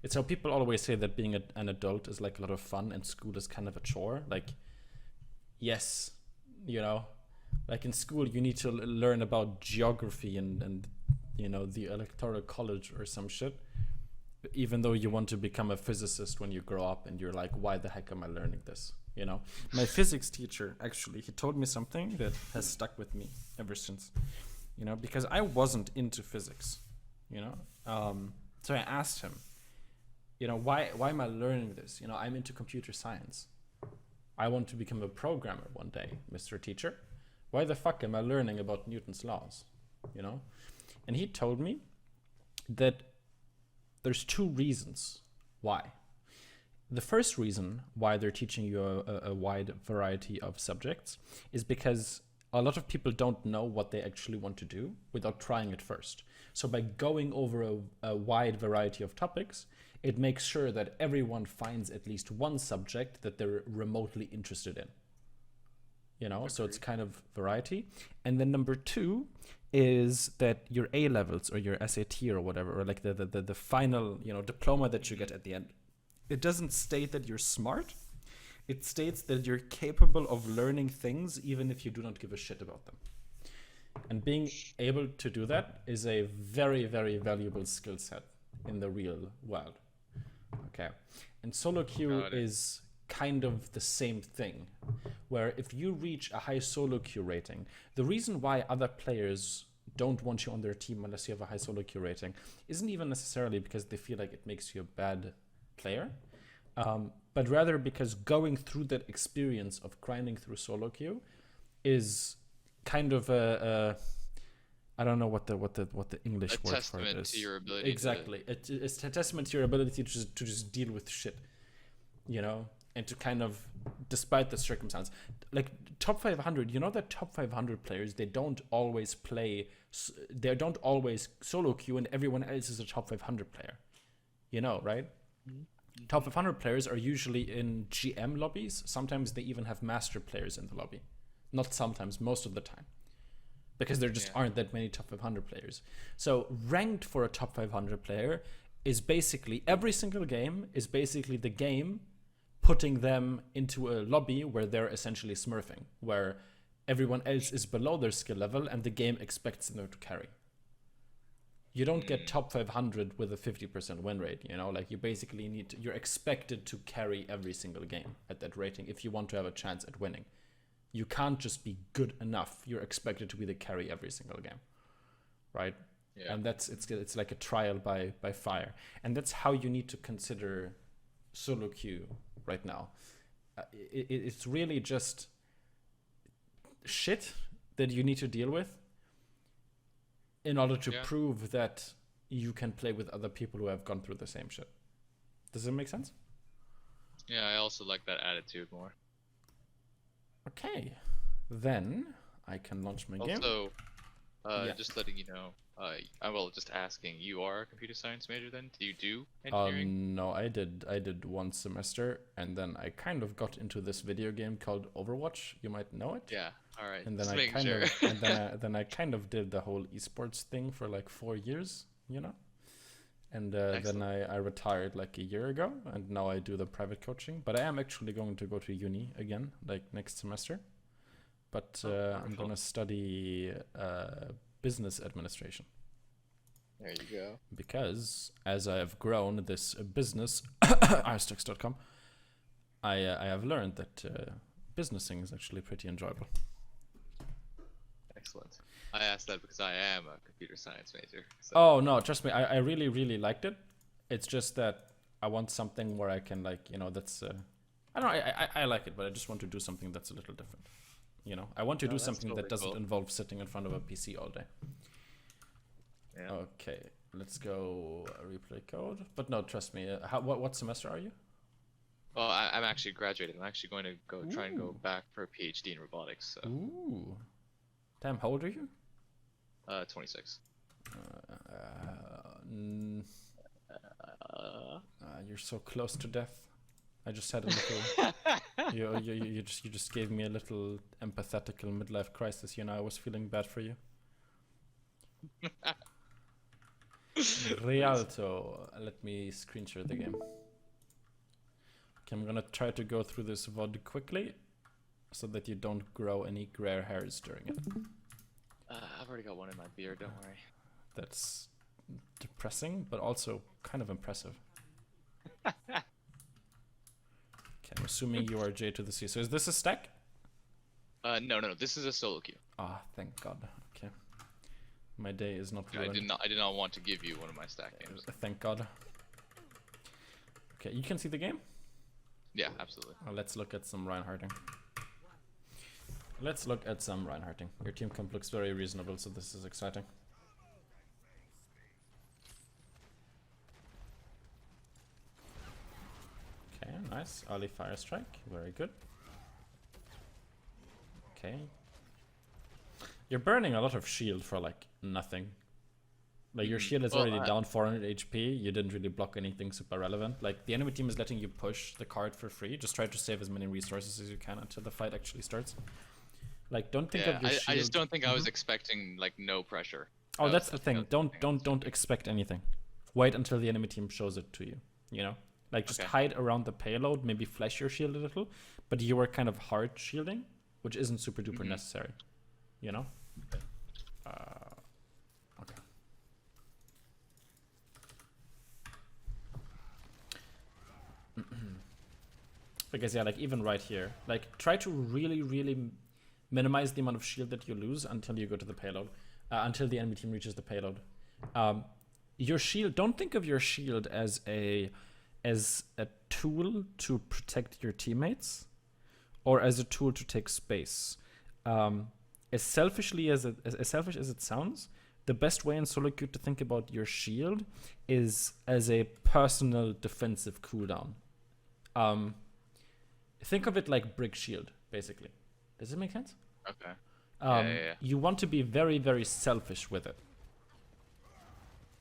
It's how people always say that being an adult is like a lot of fun and school is kind of a chore. Like, yes, you know, like in school you need to learn about geography and you know, the electoral college or some shit, even though you want to become a physicist when you grow up and you're like, why the heck am I learning this? You know, my physics teacher, actually, he told me something that has stuck with me ever since, you know, because I wasn't into physics, you know? So I asked him, you know, why am I learning this? You know, I'm into computer science. I want to become a programmer one day, Mr. Teacher. Why the fuck am I learning about Newton's laws? You know? And he told me that there's two reasons why. The first reason why they're teaching you a wide variety of subjects is because a lot of people don't know what they actually want to do without trying it first. So by going over a wide variety of topics, it makes sure that everyone finds at least one subject that they're remotely interested in. You know, so it's kind of variety. And then number two is that your A levels or your SAT or whatever, or like the final, you know, diploma that you get at the end, it doesn't state that you're smart. It states that you're capable of learning things even if you do not give a shit about them. And being able to do that is a very, very valuable skill set in the real world. Okay. And solo queue is kind of the same thing, where if you reach a high solo queue rating, the reason why other players don't want you on their team unless you have a high solo queue rating isn't even necessarily because they feel like it makes you a bad player, but rather because going through that experience of grinding through solo queue is kind of I don't know what the English word for it is. A testament to your ability. Exactly, it's a testament to your ability to just deal with shit, you know, and to kind of, despite the circumstance, like top 500. You know that top 500 players, they don't always solo queue, and everyone else is a top 500 player. You know, right? Mm-hmm. Top 500 players are usually in GM lobbies. Sometimes they even have master players in the lobby. Not sometimes, most of the time. Because there just aren't that many top 500 players. So ranked for a top 500 player is basically, every single game is basically the game putting them into a lobby where they're essentially smurfing, where everyone else is below their skill level and the game expects them to carry. You don't get top 500 with a 50% win rate, you know, like you basically you're expected to carry every single game at that rating if you want to have a chance at winning. You can't just be good enough. You're expected to be the carry every single game, right? Yeah. And it's like a trial by fire, and that's how you need to consider solo queue right now. It's really just shit that you need to deal with in order to prove that you can play with other people who have gone through the same shit. Does it make sense? Yeah, I also like that attitude more. Okay, then I can launch my game. Also, just letting you know, just asking, you are a computer science major then? Do you do engineering? No, I did one semester, and then I kind of got into this video game called Overwatch. You might know it. Yeah, all right. And then then I kind of did the whole esports thing for like 4 years, you know. And then I retired like a year ago, and now I do the private coaching. But I am actually going to go to uni again, like next semester. But I'm going to study business administration. There you go. Because as I have grown this business, ioStux.com, I have learned that businessing is actually pretty enjoyable. Excellent. I asked that because I am a computer science major. So. Oh no, trust me, I really, really liked it. It's just that I want something where I can, like, you know, that's I don't know, I like it, but I just want to do something that's a little different. You know, I want to do something that doesn't involve sitting in front of a PC all day. Yeah. Okay, let's go replay code. But no, trust me. What semester are you? Well, I'm actually graduating. I'm actually going to try and go back for a PhD in robotics. So. Ooh. Damn, how old are you? 26. You're so close to death. I just had a little. you just gave me a little empathetical midlife crisis. You know, I was feeling bad for you. Rialto. Let me screen share the game. Okay, I'm gonna try to go through this VOD quickly, so that you don't grow any gray hairs during it. I've already got one in my beard, don't worry. That's depressing, but also kind of impressive. Okay, I'm assuming you are J to the C. So is this a stack? No, this is a solo queue. Ah, thank God. Okay. My day is not ruined. I did not want to give you one of my stack games. Thank God. Okay, you can see the game? Yeah, absolutely. Let's look at some Reinhardting. Let's look at some Reinhardting. Your team comp looks very reasonable, so this is exciting. Okay, nice. Early fire strike. Very good. Okay. You're burning a lot of shield for like nothing. Like your shield is already down 400 HP. You didn't really block anything super relevant. Like the enemy team is letting you push the card for free. Just try to save as many resources as you can until the fight actually starts. Like don't think of your shield. I just don't think I was expecting like no pressure. Oh, that's the thing. Don't expect anything. Wait until the enemy team shows it to you. You know, like just hide around the payload. Maybe flash your shield a little, but you were kind of hard shielding, which isn't super duper necessary. You know. Okay. Because yeah, like even right here, like try to really minimize the amount of shield that you lose until you go to the payload, until the enemy team reaches the payload. Your shield, don't think of your shield as a tool to protect your teammates or as a tool to take space. As selfish as it sounds, the best way in solo queue to think about your shield is as a personal defensive cooldown. Think of it like brick shield, basically. Does it make sense? Okay. Yeah. You want to be very selfish with it.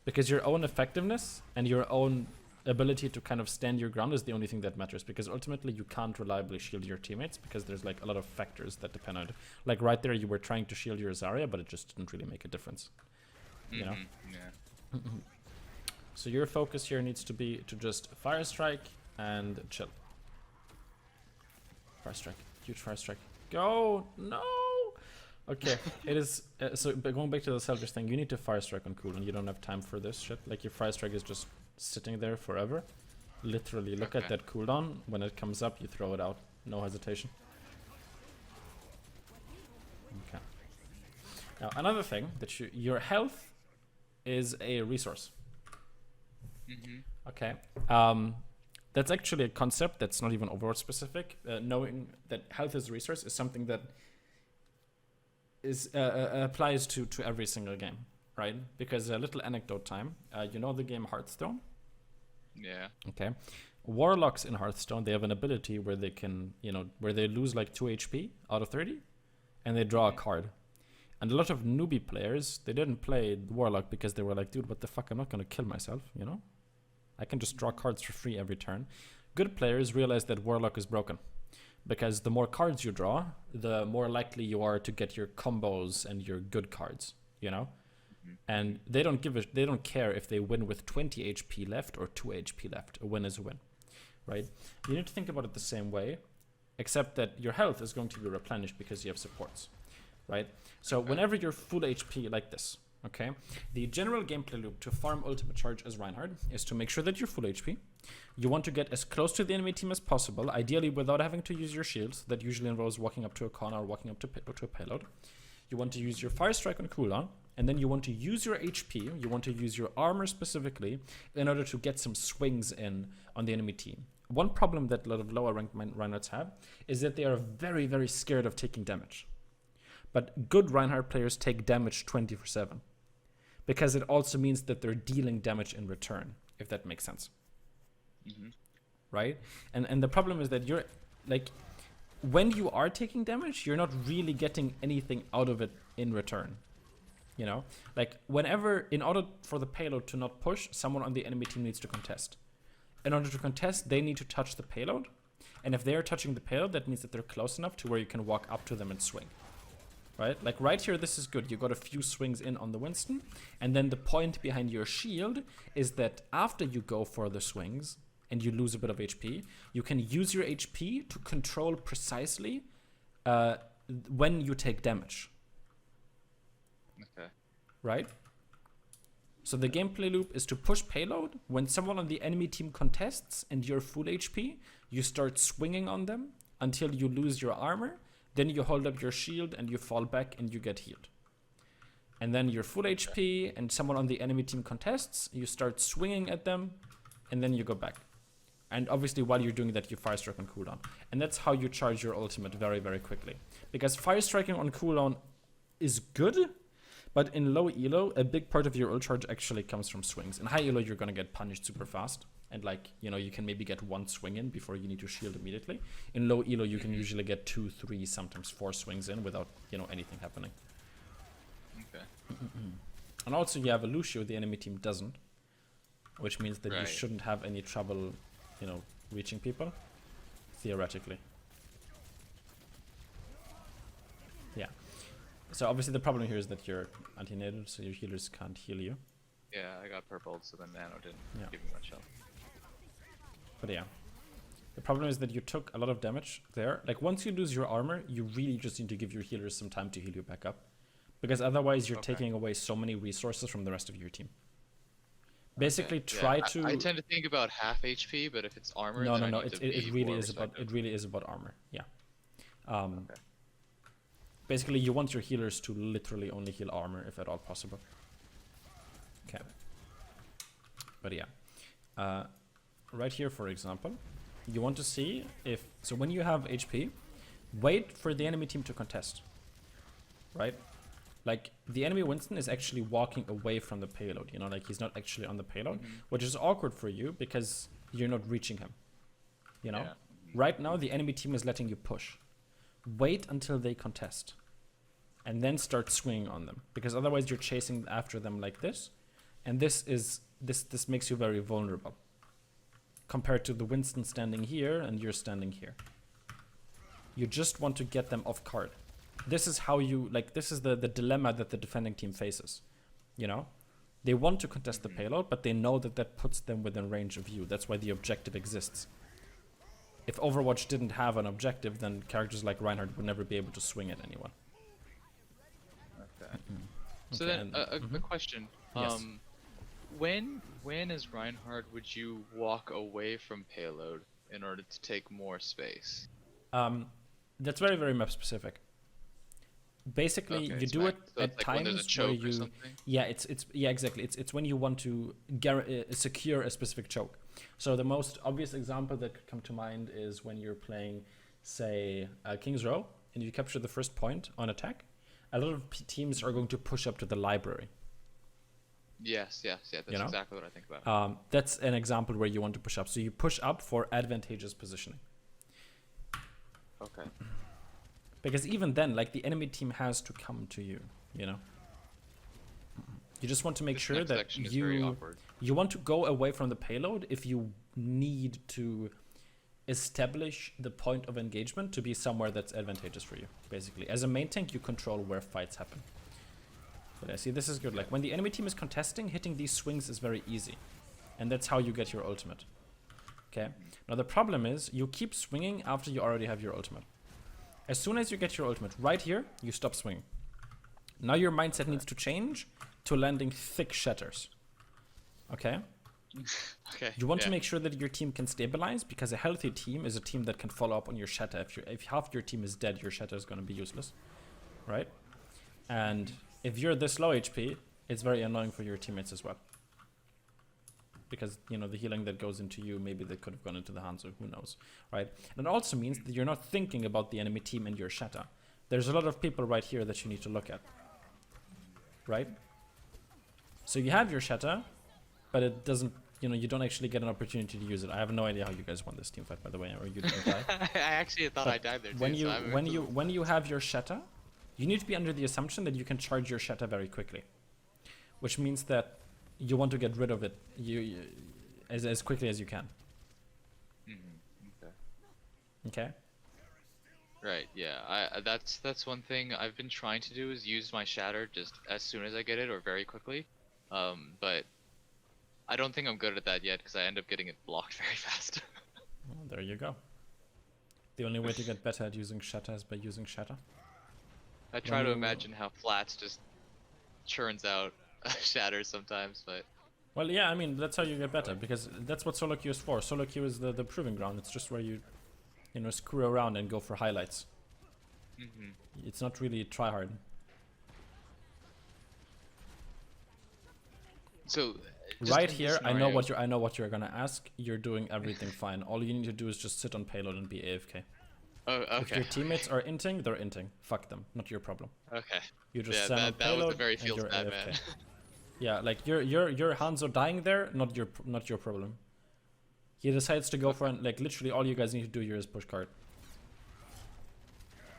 Because your own effectiveness and your own ability to kind of stand your ground is the only thing that matters. Because ultimately you can't reliably shield your teammates because there's like a lot of factors that depend on it. Like right there you were trying to shield your Zarya, but it just didn't really make a difference. You know? Yeah. So your focus here needs to be to just fire strike and chill. Fire strike. Huge fire strike. Go! No! Okay, it is... so but going back to the selfish thing, you need to fire strike on cooldown. You don't have time for this shit. Like your fire strike is just sitting there forever. Literally, look at that cooldown. When it comes up, you throw it out. No hesitation. Okay. Now, another thing that your health is a resource. Okay. That's actually a concept that's not even Overwatch specific. Knowing that health is a resource is something that is applies to every single game, right? Because a little anecdote time. You know the game Hearthstone? Yeah. Okay. Warlocks in Hearthstone, they have an ability where they can, where they lose like 2 HP out of 30, and they draw a card. And a lot of newbie players, they didn't play the Warlock because they were like, dude, what the fuck? I'm not gonna kill myself, I can just draw cards for free every turn. Good players realize that Warlock is broken. Because the more cards you draw, the more likely you are to get your combos and your good cards, And they don't care if they win with 20 HP left or 2 HP left. A win is a win, right? You need to think about it the same way, except that your health is going to be replenished because you have supports, right? So whenever you're full HP like this, okay, the general gameplay loop to farm ultimate charge as Reinhardt is to make sure that you're full HP. You want to get as close to the enemy team as possible, ideally without having to use your shields. That usually involves walking up to a corner or walking up to a payload. You want to use your fire strike on cooldown, and then you want to use your HP, you want to use your armor specifically, in order to get some swings in on the enemy team. One problem that a lot of lower ranked Reinhardts have is that they are very scared of taking damage. But good Reinhardt players take damage 24/7. Because it also means that they're dealing damage in return, if that makes sense. Right? And the problem is that you're, like, when you are taking damage, you're not really getting anything out of it in return. Like, whenever, in order for the payload to not push, someone on the enemy team needs to contest. In order to contest, they need to touch the payload. And if they're touching the payload, that means that they're close enough to where you can walk up to them and swing. Right? Like right here, this is good. You got a few swings in on the Winston. And then the point behind your shield is that after you go for the swings and you lose a bit of HP, you can use your HP to control precisely when you take damage. Okay. Right? So the gameplay loop is to push payload. When someone on the enemy team contests and you're full HP, you start swinging on them until you lose your armor. Then you hold up your shield and you fall back and you get healed. And then you're full HP and someone on the enemy team contests, you start swinging at them and then you go back. And obviously while you're doing that, you fire strike on cooldown. And that's how you charge your ultimate very quickly. Because fire striking on cooldown is good, but in low elo, a big part of your ult charge actually comes from swings. In high elo, you're gonna get punished super fast. And like, you can maybe get 1 swing in before you need to shield immediately. In low elo, you can usually get 2, 3, sometimes 4 swings in without, anything happening. Okay. And also you have a Lucio, the enemy team doesn't. Which means that you Right. shouldn't have any trouble, reaching people. Theoretically. Yeah. So obviously the problem here is that you're anti-nated, so your healers can't heal you. Yeah, I got purpled, so the nano didn't give me much help. But yeah. The problem is that you took a lot of damage there. Like once you lose your armor, you really just need to give your healers some time to heal you back up. because otherwise you're Okay. taking away so many resources from the rest of your team. Basically, try to. I tend to think about half HP, but if it's armor, No, then no, I no. need It, to it, be it really more is about. respective. It really is about armor. Yeah. Okay. Basically, you want your healers to literally only heal armor if at all possible. Okay. But yeah, right here, for example, you want to see if so when you have HP, wait for the enemy team to contest. Right. Like, the enemy Winston is actually walking away from the payload, you know, like he's not actually on the payload, which is awkward for you because you're not reaching him, you know? Yeah. Right now, the enemy team is letting you push. Wait until they contest, and then start swinging on them, because otherwise you're chasing after them like this, and this makes you very vulnerable compared to the Winston standing here and you're standing here. You just want to get them off card. This is how you, like, this is the dilemma that the defending team faces, you know? They want to contest the payload, but they know that that puts them within range of you. That's why the objective exists. If Overwatch didn't have an objective, then characters like Reinhardt would never be able to swing at anyone. Okay. So Okay, then, and- a question. Yes. When as Reinhardt would you walk away from payload in order to take more space? That's very, very map specific. Basically, Okay, you it's do back- it so at it's like times when there's a where choke or you, something? yeah, exactly. It's when you want to secure a specific choke. So the most obvious example that could come to mind is when you're playing, say, King's Row, and you capture the first point on attack. A lot of teams are going to push up to the library. Yes, that's You know? exactly what I think about. That's an example where you want to push up. So you push up for advantageous positioning. Okay. Because even then, like, the enemy team has to come to you, you know? You just want to make This sure next that section is very awkward. you want to go away from the payload if you need to establish the point of engagement to be somewhere that's advantageous for you, basically. As a main tank, you control where fights happen. But I see, this is good. Like, when the enemy team is contesting, hitting these swings is very easy. And that's how you get your ultimate. Okay? Now, the problem is, you keep swinging after you already have your ultimate. As soon as you get your ultimate, right here, you stop swinging. Now your mindset needs to change to landing thick shatters. Okay? Okay. You want to make sure that your team can stabilize, because a healthy team is a team that can follow up on your shatter. If half your team is dead, your shatter is going to be useless. Right? And if you're this low HP, it's very annoying for your teammates as well. Because, you know, the healing that goes into you, maybe they could have gone into the Hanzo, who knows, right? And it also means that you're not thinking about the enemy team and your shatter. There's a lot of people right here that you need to look at, right? So you have your shatter, but it doesn't, you know, you don't actually get an opportunity to use it. I have no idea how you guys won this team fight, by the way, or you didn't die. I actually thought I died there too. When you have your shatter, you need to be under the assumption that you can charge your shatter very quickly, which means that you want to get rid of it as quickly as you can. Okay. Okay. Right. Yeah. That's one thing I've been trying to do is use my shatter just as soon as I get it or very quickly. But I don't think I'm good at that yet because I end up getting it blocked very fast. Well, there you go. The only way to get better at using shatter is by using shatter. I try to you- imagine how Flats just churns out shatters sometimes, but Well, yeah, I mean, that's how you get better, because that's what solo queue is for. Solo queue is the proving ground. It's just where you know, screw around and go for highlights. It's not really try hard. so Right here, I know what you're gonna ask. You're doing everything fine. All you need to do is just sit on payload and be AFK. Oh, okay. If your teammates are inting, they're inting. Fuck them, not your problem. Okay. You just Yeah, stand on that payload was a very and feels you're bad, AFK. man. Yeah, like your Hanzo dying there, not your problem. He decides to go for an, like, literally all you guys need to do here is push card.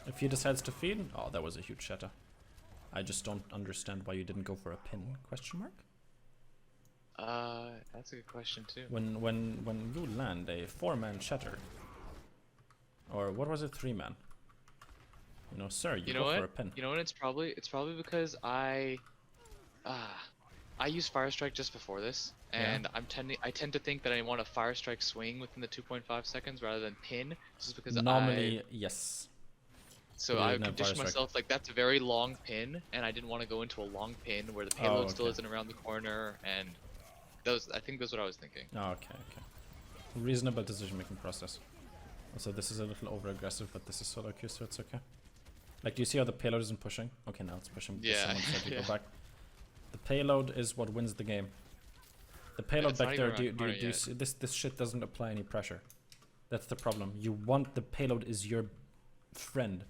If he decides to feed, oh, that was a huge shatter. I just don't understand why you didn't go for a pin? Question mark? That's a good question too. When you land a 4-man shatter, or what was it, 3-man? You know, sir, you know go what? for a pin. You know what? It's probably because I used Fire Strike just before this, and I tend to think that I want a Fire Strike swing within the 2.5 seconds rather than pin, just because Normally, yes. So You I didn't have conditioned fire strike. myself like that's a very long pin, and I didn't want to go into a long pin where the payload still okay. isn't around the corner, and I think that's what I was thinking. Okay, okay. Reasonable decision-making process. Also, this is a little over-aggressive, but this is solo queue, so it's okay. Like, do you see how the payload isn't pushing? Okay, now it's pushing because Yeah, someone said to yeah. go back. The payload is what wins the game. The payload It's back not there, even around do corner you yet. see, this shit doesn't apply any pressure. That's the problem. You want the payload is your friend.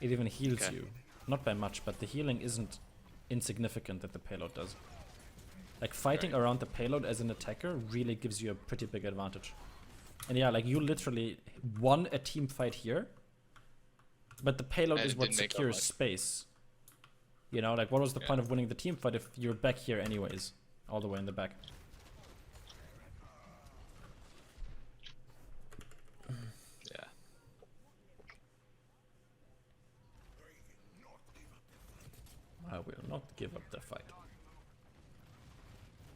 It even heals Okay. you. Not by much, but the healing isn't insignificant that the payload does. Like, fighting Right. around the payload as an attacker really gives you a pretty big advantage. And yeah, like, you literally won a team fight here, but the payload And is it what didn't make that secures much. space. You know, like, what was the Yeah. point of winning the team fight if you're back here anyways? All the way in the back. Yeah. I will not give up the fight.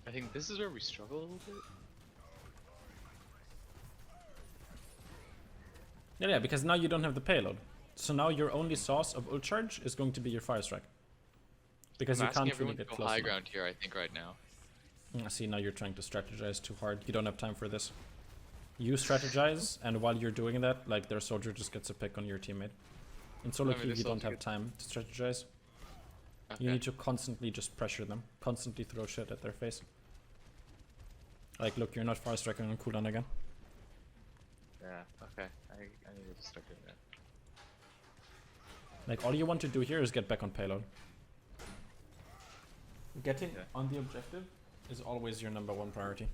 I think this is where we struggle a little bit. Yeah, because now you don't have the payload. So now your only source of ult charge is going to be your fire strike. Because I'm you asking can't everyone really to get go close high enough. ground here, I think, right now. See, now you're trying to strategize too hard. You don't have time for this. You strategize, and while you're doing that, like, their soldier just gets a pick on your teammate. In solo I mean, queue, the you don't soldier have time to strategize. Okay. You need to constantly just pressure them. Constantly throw shit at their face. Like, look, you're not fire striking on cooldown again. Yeah, okay. I need to start doing that. Like, all you want to do here is get back on payload. Getting Yeah. on the objective is always your number one priority.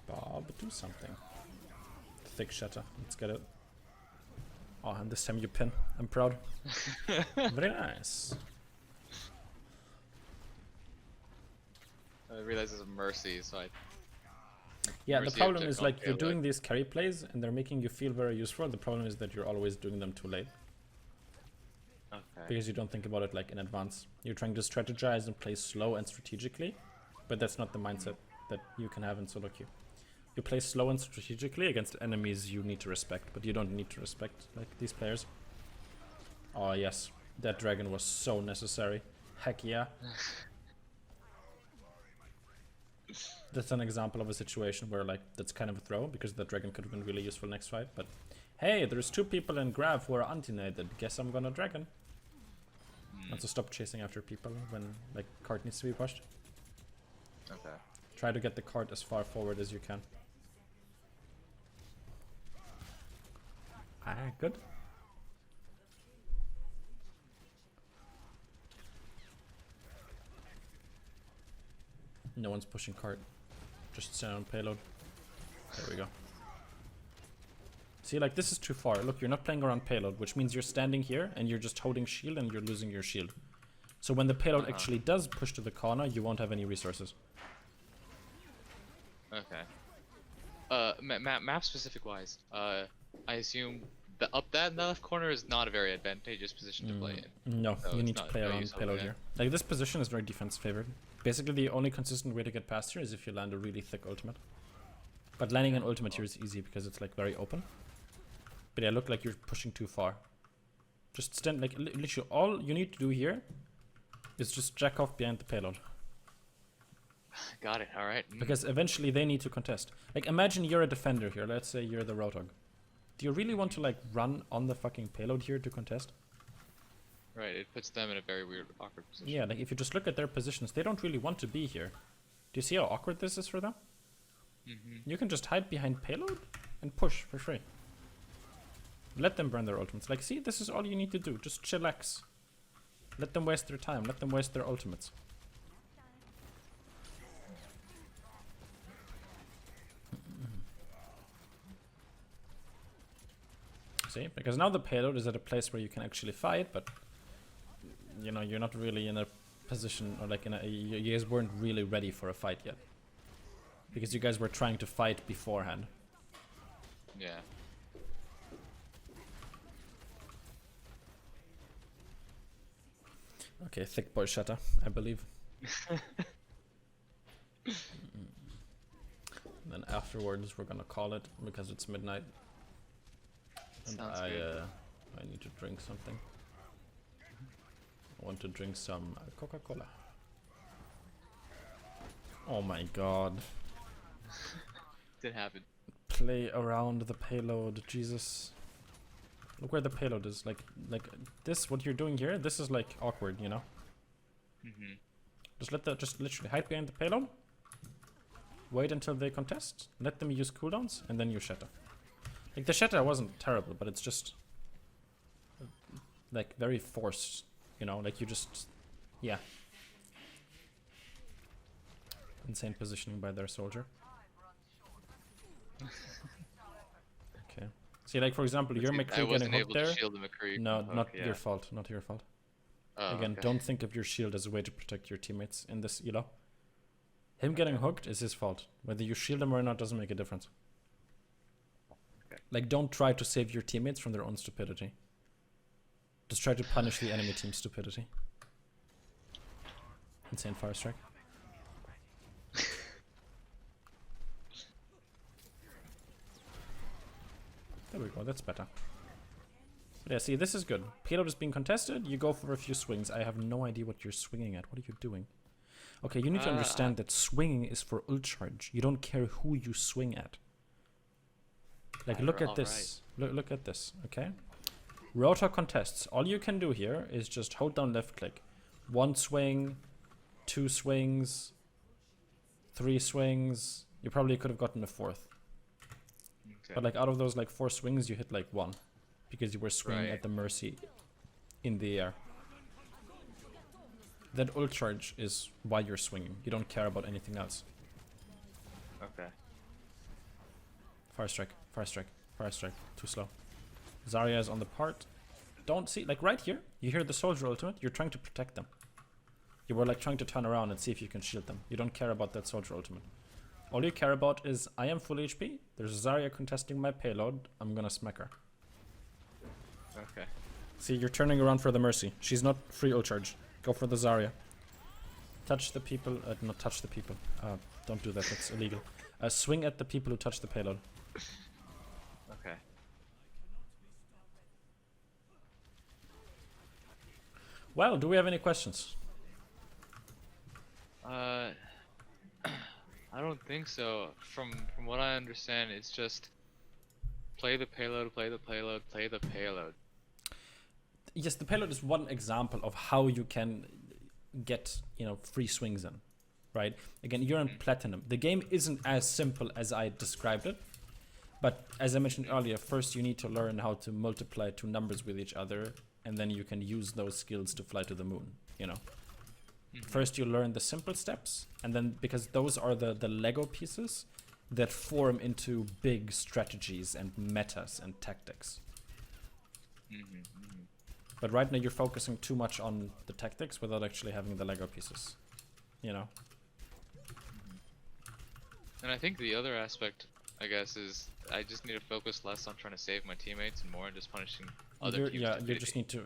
Bob, do something. Thick shutter. Let's get it. Oh, and this time you pin. I'm proud. Very nice. I realize it's a mercy, so I... Yeah, the Mercy problem object is, on like, you're payload. doing these carry plays and they're making you feel very useful. The problem is that you're always doing them too late Okay. because you don't think about it, like, in advance. You're trying to strategize and play slow and strategically, but that's not the mindset that you can have in solo queue. You play slow and strategically against enemies you need to respect, but you don't need to respect, like, these players. Oh yes, that dragon was so necessary. Heck yeah. That's an example of a situation where, like, that's kind of a throw, because the dragon could have been really useful next fight, but hey, there's 2 people in Grav who are anti-nated. Guess I'm gonna dragon. Also stop chasing after people when, like, cart needs to be pushed. Okay. Try to get the cart as far forward as you can. Ah, good. No one's pushing cart. Just stand on payload. There we go. See, like, this is too far. Look, you're not playing around payload, which means you're standing here and you're just holding shield and you're losing your shield. So when the payload actually does push to the corner, you won't have any resources. Okay. Map specific wise, I assume that left corner is not a very advantageous position to play in. No, So you it's need to not play very around useful, payload yeah. here. Like, this position is very defense favored. Basically, the only consistent way to get past here is if you land a really thick ultimate. But landing an ultimate here is easy because it's, like, very open. But yeah, look like you're pushing too far. Just stand, like, literally all you need to do here is just jack off behind the payload. Got it. All right. Because eventually they need to contest. Like, imagine you're a defender here. Let's say you're the Roadhog. Do you really want to, like, run on the fucking payload here to contest? Right. It puts them in a very weird, awkward position. Yeah, like, if you just look at their positions, they don't really want to be here. Do you see how awkward this is for them? You can just hide behind payload and push for free. Let them burn their ultimates. Like, see, this is all you need to do. Just chillax. Let them waste their time. Let them waste their ultimates. See? Because now the payload is at a place where you can actually fight, but, you know, you're not really in a position, or, like, you guys weren't really ready for a fight yet. Because you guys were trying to fight beforehand. Yeah. Okay, thick boy shutter, I believe. And then afterwards we're gonna call it because it's midnight. And Sounds good. I need to drink something. I want to drink some Coca-Cola. Oh my god. Did happen. Play around the payload, Jesus. Look where the payload is. Like this, what you're doing here, this is like awkward, you know? Mm-hmm. Just literally hide behind the payload. Wait until they contest. Let them use cooldowns, and then you shatter. Like the shatter wasn't terrible, but it's just like very forced, you know? Like you just, yeah. Insane positioning by their soldier. Okay. See, like for example, your McCree getting hooked there. No, not your fault. Not your fault. Oh, Again, okay. don't think of your shield as a way to protect your teammates in this elo. Him getting hooked is his fault. Whether you shield him or not doesn't make a difference. Okay. Like, don't try to save your teammates from their own stupidity. Just try to punish the enemy team's stupidity. Insane fire strike. There we go, that's better. But yeah, see, this is good. Payload is being contested, you go for a few swings. I have no idea what you're swinging at. What are you doing? Okay, you need to understand that swinging is for ult charge. You don't care who you swing at. Like, look at this. Look at this, okay? Rotor contests. All you can do here is just hold down left click. 1 swing, 2 swings, 3 swings. You probably could have gotten a 4th. Okay. But like out of those like 4 swings, you hit like 1. Because you were swinging at the Mercy in the air. That ult charge is why you're swinging. You don't care about anything else. Okay. Fire strike, fire strike, fire strike. Too slow. Zarya is on the part. Don't see, like right here, you hear the soldier ultimate, you're trying to protect them. You were like trying to turn around and see if you can shield them. You don't care about that soldier ultimate. All you care about is, I am full HP, there's Zarya contesting my payload, I'm gonna smack her. Okay. See, you're turning around for the Mercy. She's not free ult charge. Go for the Zarya. Touch the people, not touch the people. Don't do that, that's illegal. Swing at the people who touch the payload. Okay. Well, do we have any questions? I don't think so. From what I understand, it's just play the payload, play the payload, play the payload. Yes, the payload is one example of how you can get, you know, free swings in, right? Again, you're in platinum. The game isn't as simple as I described it, but as I mentioned earlier, first you need to learn how to multiply 2 numbers with each other, and then you can use those skills to fly to the moon, you know? First you learn the simple steps, and then because those are the Lego pieces that form into big strategies and metas and tactics. But right now you're focusing too much on the tactics without actually having the Lego pieces, you know? And I think the other aspect, I guess, is I just need to focus less on trying to save my teammates and more on just punishing other teams. Yeah, you just need to,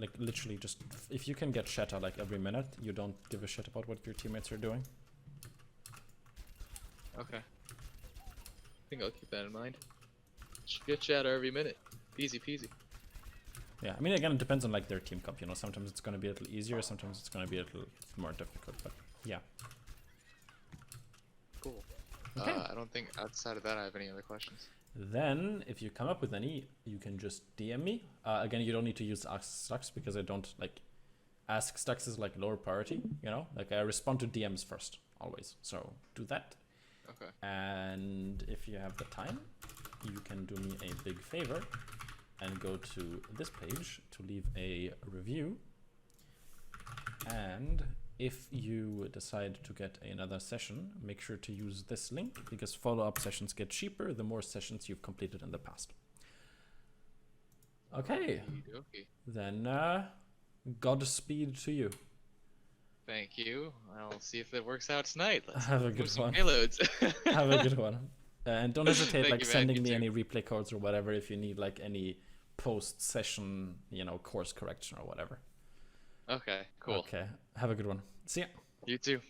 like literally just, if you can get shatter like every minute, you don't give a shit about what your teammates are doing. Okay. I think I'll keep that in mind. Get shatter every minute. Easy peasy. Yeah, I mean, again, it depends on like their team comp, you know, sometimes it's going to be a little easier, sometimes it's going to be a little more difficult, but yeah. Cool. Okay. I don't think outside of that I have any other questions. Then, if you come up with any, you can just DM me. Again, you don't need to use ioStux because I don't like, ioStux is like lower priority, you know, like I respond to DMs first, always. So do that. Okay. And if you have the time, you can do me a big favor and go to this page to leave a review. And if you decide to get another session, make sure to use this link because follow-up sessions get cheaper the more sessions you've completed in the past. Okay, then Godspeed to you. Thank you. I'll see if it works out tonight. Let's have a good one. Payloads. Have a good one. And don't hesitate Thank like you, man. sending You me too. any replay codes or whatever if you need like any post-session, you know, course correction or whatever. Okay, cool. Okay, have a good one. See ya. You too.